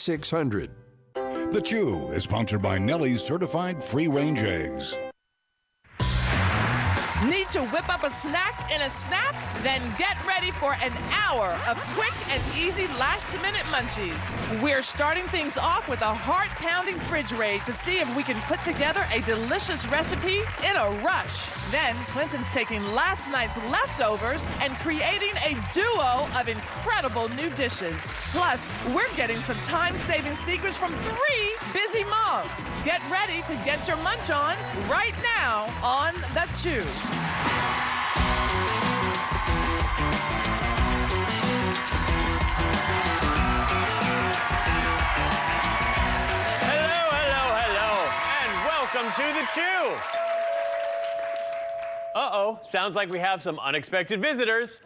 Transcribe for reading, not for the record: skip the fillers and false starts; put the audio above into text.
600. The Chew is sponsored by Nellie's Certified Free-Range Eggs. Need to whip up a snack in a snap? Then get ready for an hour of quick and easy last-minute munchies. We're starting things off with a heart-pounding fridge raid to see if we can put together a delicious recipe in a rush. Then Clinton's taking last night's leftovers and creating a duo of incredible new dishes. Plus, we're getting some time-saving secrets from 3 busy moms. Get ready to get your munch on right now on The Chew. Welcome to The Chew. Uh-oh, sounds like we have some unexpected visitors.